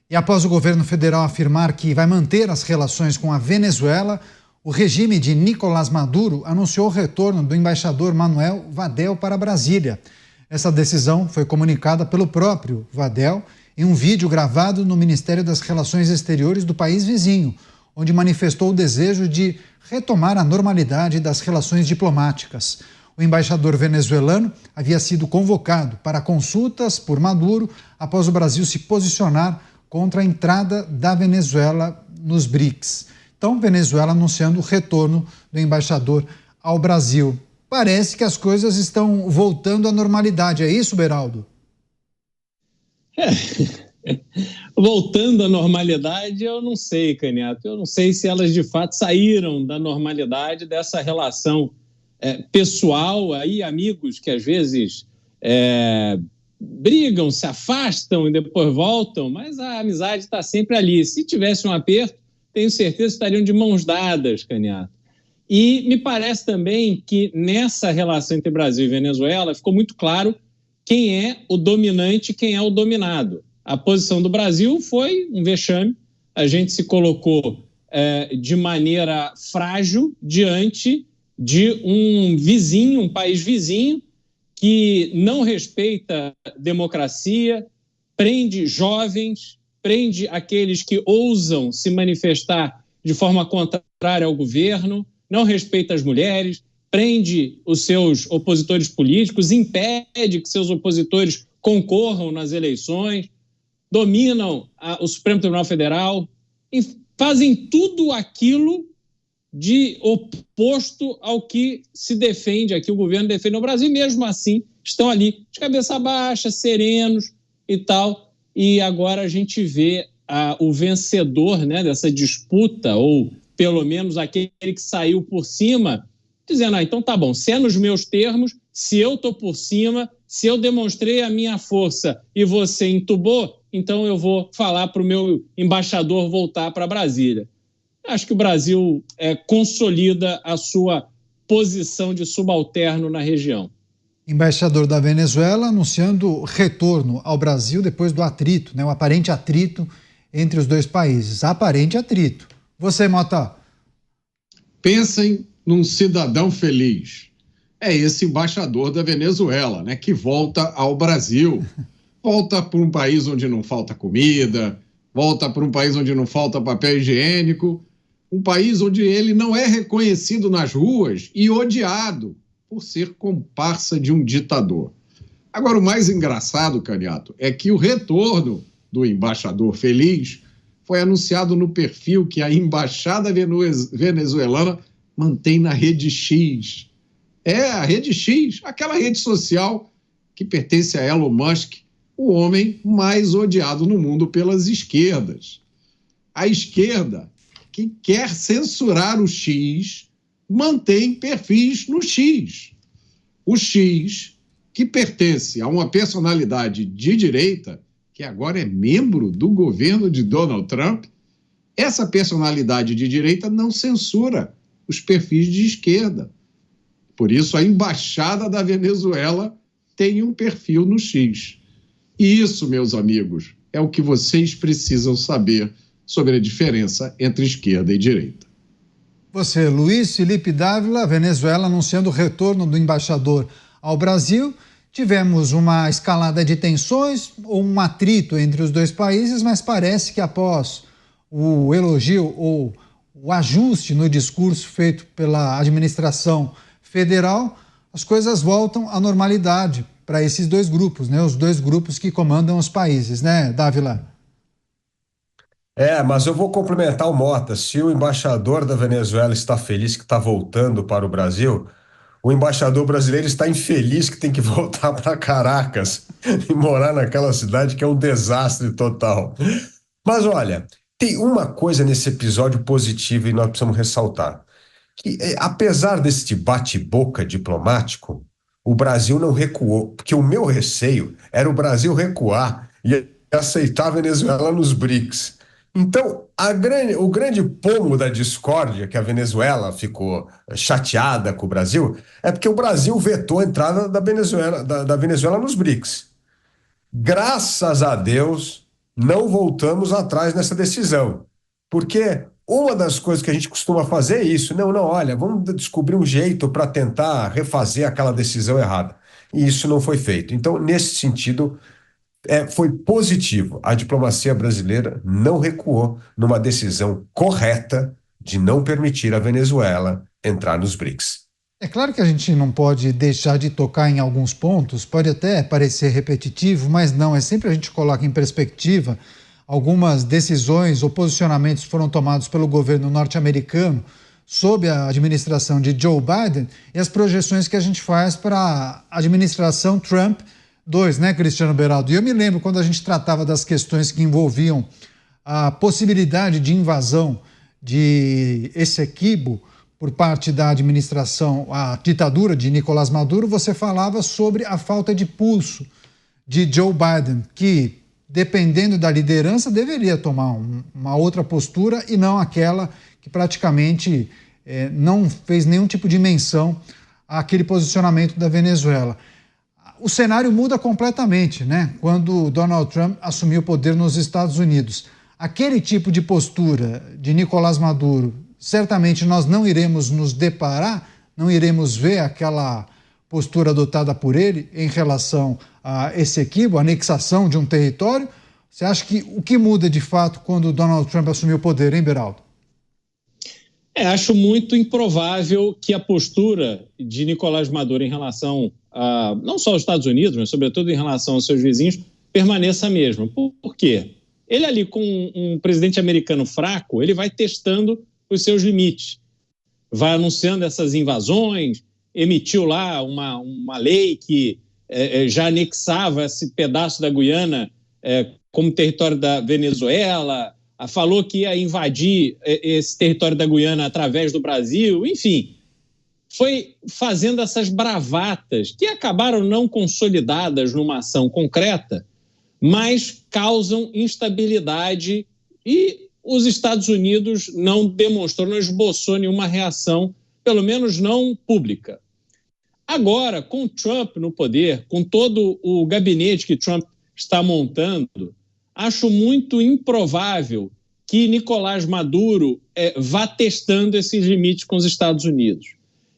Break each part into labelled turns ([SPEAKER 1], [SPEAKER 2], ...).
[SPEAKER 1] E após o governo federal afirmar que vai manter as relações com a Venezuela, o regime de Nicolás Maduro anunciou o retorno do embaixador Manuel Wadel para Brasília. Essa decisão foi comunicada pelo próprio Wadel em um vídeo gravado no Ministério das Relações Exteriores do país vizinho, onde manifestou o desejo de retomar a normalidade das relações diplomáticas. O embaixador venezuelano havia sido convocado para consultas por Maduro após o Brasil se posicionar contra a entrada da Venezuela nos BRICS. Então, Venezuela anunciando o retorno do embaixador ao Brasil. Parece que as coisas estão voltando à normalidade, é isso, Beraldo?
[SPEAKER 2] Voltando à normalidade, eu não sei, Canhoto. Eu não sei se elas de fato saíram da normalidade dessa relação pessoal, aí amigos que às vezes brigam, se afastam e depois voltam, mas a amizade está sempre ali. Se tivesse um aperto, tenho certeza que estariam de mãos dadas, Canhoto. E me parece também que nessa relação entre Brasil e Venezuela ficou muito claro quem é o dominante e quem é o dominado. A posição do Brasil foi um vexame. A gente se colocou de maneira frágil diante de um vizinho, um país vizinho, que não respeita democracia, prende jovens, prende aqueles que ousam se manifestar de forma contrária ao governo, não respeita as mulheres, prende os seus opositores políticos, impede que seus opositores concorram nas eleições, dominam o Supremo Tribunal Federal, e fazem tudo aquilo de oposto ao que se defende aqui, o governo defende no Brasil, e mesmo assim estão ali de cabeça baixa, serenos e tal, e agora a gente vê o vencedor, né, dessa disputa, ou pelo menos aquele que saiu por cima, dizendo, então tá bom, se é nos meus termos, se eu tô por cima, se eu demonstrei a minha força e você entubou, então eu vou falar para o meu embaixador voltar para Brasília. Acho que o Brasil consolida a sua posição de subalterno na região.
[SPEAKER 1] Embaixador da Venezuela anunciando retorno ao Brasil depois do atrito, né, o aparente atrito entre os dois países. Aparente atrito. Você, Mota?
[SPEAKER 3] Pensem num cidadão feliz. É esse embaixador da Venezuela, né, que volta ao Brasil. Volta para um país onde não falta comida, volta para um país onde não falta papel higiênico, um país onde ele não é reconhecido nas ruas e odiado por ser comparsa de um ditador. Agora, o mais engraçado, Canhoto, é que o retorno do embaixador feliz foi anunciado no perfil que a embaixada venezuelana mantém na Rede X. A Rede X, aquela rede social que pertence a Elon Musk, o homem mais odiado no mundo pelas esquerdas. A esquerda, que quer censurar o X, mantém perfis no X. O X, que pertence a uma personalidade de direita, que agora é membro do governo de Donald Trump, essa personalidade de direita não censura os perfis de esquerda. Por isso, a embaixada da Venezuela tem um perfil no X. E isso, meus amigos, é o que vocês precisam saber sobre a diferença entre esquerda e direita.
[SPEAKER 1] Você, Luiz Felipe Dávila, Venezuela anunciando o retorno do embaixador ao Brasil. Tivemos uma escalada de tensões, ou um atrito entre os dois países, mas parece que após o elogio ou o ajuste no discurso feito pela administração federal, as coisas voltam à normalidade para esses dois grupos, né? Os dois grupos que comandam os países, né, Dávila?
[SPEAKER 4] Mas eu vou complementar o Mota. Se o embaixador da Venezuela está feliz que está voltando para o Brasil, o embaixador brasileiro está infeliz que tem que voltar para Caracas e morar naquela cidade que é um desastre total. Mas olha, tem uma coisa nesse episódio positiva e nós precisamos ressaltar. Que, apesar desse bate-boca diplomático, o Brasil não recuou, porque o meu receio era o Brasil recuar e aceitar a Venezuela nos BRICS. Então, o grande pomo da discórdia que a Venezuela ficou chateada com o Brasil é porque o Brasil vetou a entrada da Venezuela nos BRICS. Graças a Deus, não voltamos atrás nessa decisão. Porque uma das coisas que a gente costuma fazer é isso. Não, olha, vamos descobrir um jeito para tentar refazer aquela decisão errada. E isso não foi feito. Então, nesse sentido, foi positivo. A diplomacia brasileira não recuou numa decisão correta de não permitir a Venezuela entrar nos BRICS.
[SPEAKER 1] É claro que a gente não pode deixar de tocar em alguns pontos, pode até parecer repetitivo, mas não, é sempre a gente coloca em perspectiva algumas decisões ou posicionamentos foram tomados pelo governo norte-americano sob a administração de Joe Biden e as projeções que a gente faz para a administração Trump 2, né, Cristiano Beraldo? E eu me lembro quando a gente tratava das questões que envolviam a possibilidade de invasão de Essequibo por parte da administração, a ditadura de Nicolás Maduro, você falava sobre a falta de pulso de Joe Biden, que, dependendo da liderança, deveria tomar uma outra postura e não aquela que praticamente não fez nenhum tipo de menção àquele posicionamento da Venezuela. O cenário muda completamente, né? Quando Donald Trump assumiu o poder nos Estados Unidos. Aquele tipo de postura de Nicolás Maduro, certamente nós não iremos nos deparar, não iremos ver aquela postura adotada por ele em relação a Essequibo, a anexação de um território. Você acha que o que muda de fato quando Donald Trump assumiu o poder, hein, Beraldo?
[SPEAKER 2] Acho muito improvável que a postura de Nicolás Maduro em relação a, não só aos Estados Unidos, mas sobretudo em relação aos seus vizinhos, permaneça a mesma. Por quê? Ele ali com um presidente americano fraco, ele vai testando os seus limites, vai anunciando essas invasões, emitiu lá uma lei que já anexava esse pedaço da Guiana como território da Venezuela, falou que ia invadir esse território da Guiana através do Brasil, enfim, foi fazendo essas bravatas que acabaram não consolidadas numa ação concreta, mas causam instabilidade e os Estados Unidos não demonstrou, não esboçou nenhuma reação, pelo menos não pública. Agora, com Trump no poder, com todo o gabinete que Trump está montando, acho muito improvável que Nicolás Maduro vá testando esses limites com os Estados Unidos.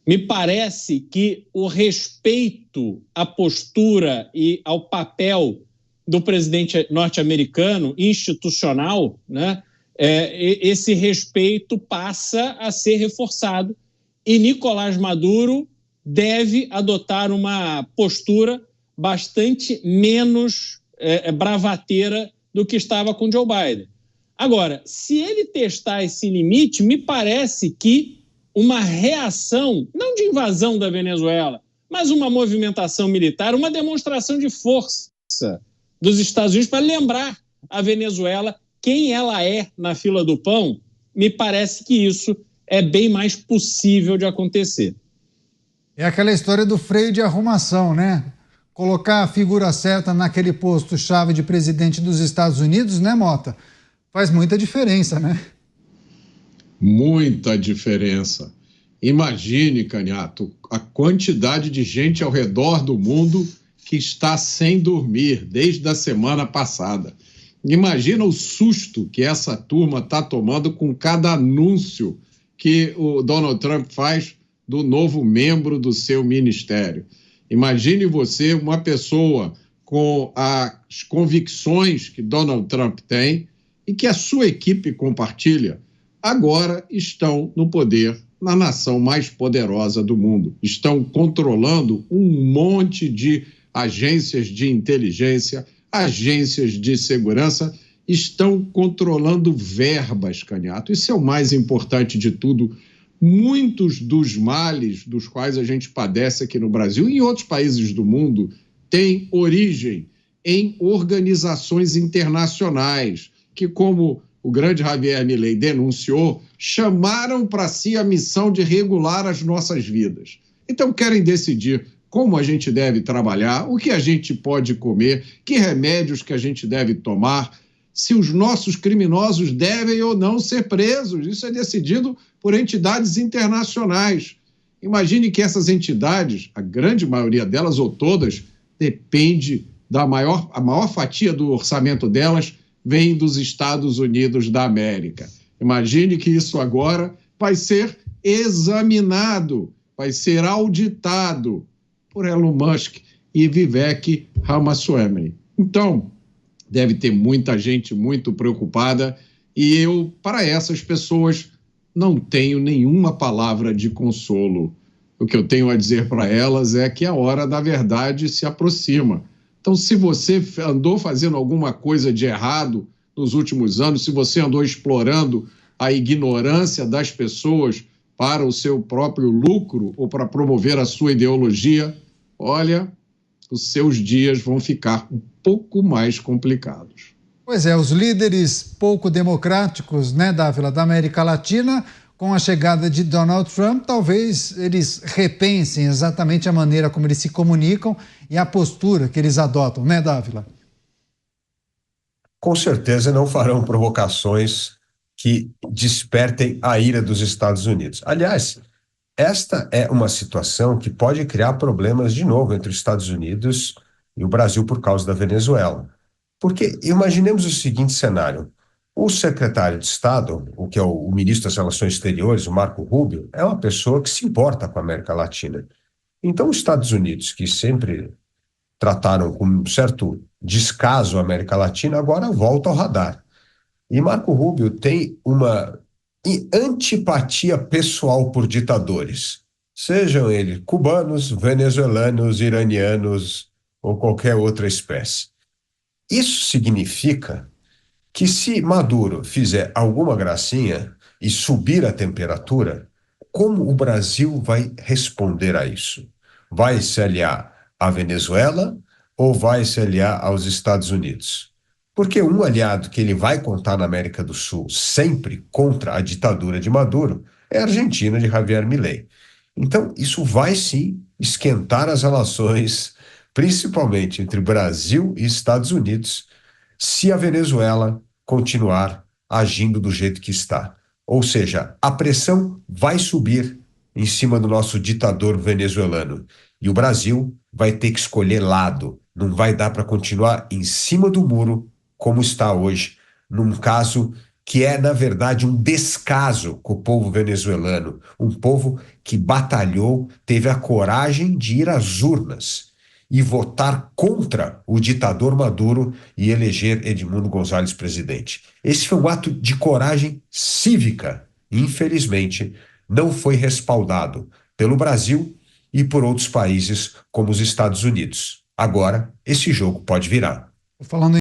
[SPEAKER 2] Me parece que o respeito à postura e ao papel do presidente norte-americano institucional, né, esse respeito passa a ser reforçado e Nicolás Maduro deve adotar uma postura bastante menos bravateira do que estava com Joe Biden. Agora, se ele testar esse limite, me parece que uma reação, não de invasão da Venezuela, mas uma movimentação militar, uma demonstração de força dos Estados Unidos para lembrar a Venezuela quem ela é na fila do pão, me parece que isso é bem mais possível de acontecer.
[SPEAKER 1] É aquela história do freio de arrumação, né? Colocar a figura certa naquele posto-chave de presidente dos Estados Unidos, né, Mota? Faz muita diferença, né?
[SPEAKER 3] Muita diferença. Imagine, Canhato, a quantidade de gente ao redor do mundo que está sem dormir desde a semana passada. Imagina o susto que essa turma está tomando com cada anúncio que o Donald Trump faz do novo membro do seu ministério. Imagine você, uma pessoa com as convicções que Donald Trump tem e que a sua equipe compartilha, agora estão no poder na nação mais poderosa do mundo. Estão controlando um monte de agências de inteligência, agências de segurança, estão controlando verbas, Canhato. Isso é o mais importante de tudo. Muitos dos males dos quais a gente padece aqui no Brasil e em outros países do mundo têm origem em organizações internacionais que, como o grande Javier Milei denunciou, chamaram para si a missão de regular as nossas vidas. Então querem decidir como a gente deve trabalhar, o que a gente pode comer, que remédios que a gente deve tomar, se os nossos criminosos devem ou não ser presos. Isso é decidido por entidades internacionais. Imagine que essas entidades, a grande maioria delas ou todas, depende a maior fatia do orçamento delas vem dos Estados Unidos da América. Imagine que isso agora vai ser examinado, vai ser auditado por Elon Musk e Vivek Ramaswamy. Então, deve ter muita gente muito preocupada e eu, para essas pessoas, não tenho nenhuma palavra de consolo. O que eu tenho a dizer para elas é que a hora da verdade se aproxima. Então, se você andou fazendo alguma coisa de errado nos últimos anos, se você andou explorando a ignorância das pessoas para o seu próprio lucro ou para promover a sua ideologia, olha, os seus dias vão ficar um pouco mais complicados.
[SPEAKER 1] Pois é, os líderes pouco democráticos, né, Dávila, da América Latina, com a chegada de Donald Trump, talvez eles repensem exatamente a maneira como eles se comunicam e a postura que eles adotam, né, Dávila?
[SPEAKER 4] Com certeza não farão provocações que despertem a ira dos Estados Unidos. Aliás, esta é uma situação que pode criar problemas de novo entre os Estados Unidos e o Brasil por causa da Venezuela. Porque imaginemos o seguinte cenário: o secretário de Estado, o que é o ministro das Relações Exteriores, o Marco Rubio, é uma pessoa que se importa com a América Latina. Então, os Estados Unidos, que sempre trataram com um certo descaso a América Latina, agora volta ao radar. E Marco Rubio tem uma antipatia pessoal por ditadores, sejam eles cubanos, venezuelanos, iranianos ou qualquer outra espécie. Isso significa que se Maduro fizer alguma gracinha e subir a temperatura, como o Brasil vai responder a isso? Vai se aliar à Venezuela ou vai se aliar aos Estados Unidos? Porque um aliado que ele vai contar na América do Sul sempre contra a ditadura de Maduro é a Argentina de Javier Milei. Então, isso vai sim esquentar as relações, principalmente entre Brasil e Estados Unidos, se a Venezuela continuar agindo do jeito que está. Ou seja, a pressão vai subir em cima do nosso ditador venezuelano. E o Brasil vai ter que escolher lado. Não vai dar para continuar em cima do muro como está hoje, num caso que é, na verdade, um descaso com o povo venezuelano, um povo que batalhou, teve a coragem de ir às urnas e votar contra o ditador Maduro e eleger Edmundo González presidente. Esse foi um ato de coragem cívica e, infelizmente, não foi respaldado pelo Brasil e por outros países como os Estados Unidos. Agora, esse jogo pode virar.
[SPEAKER 1] Falando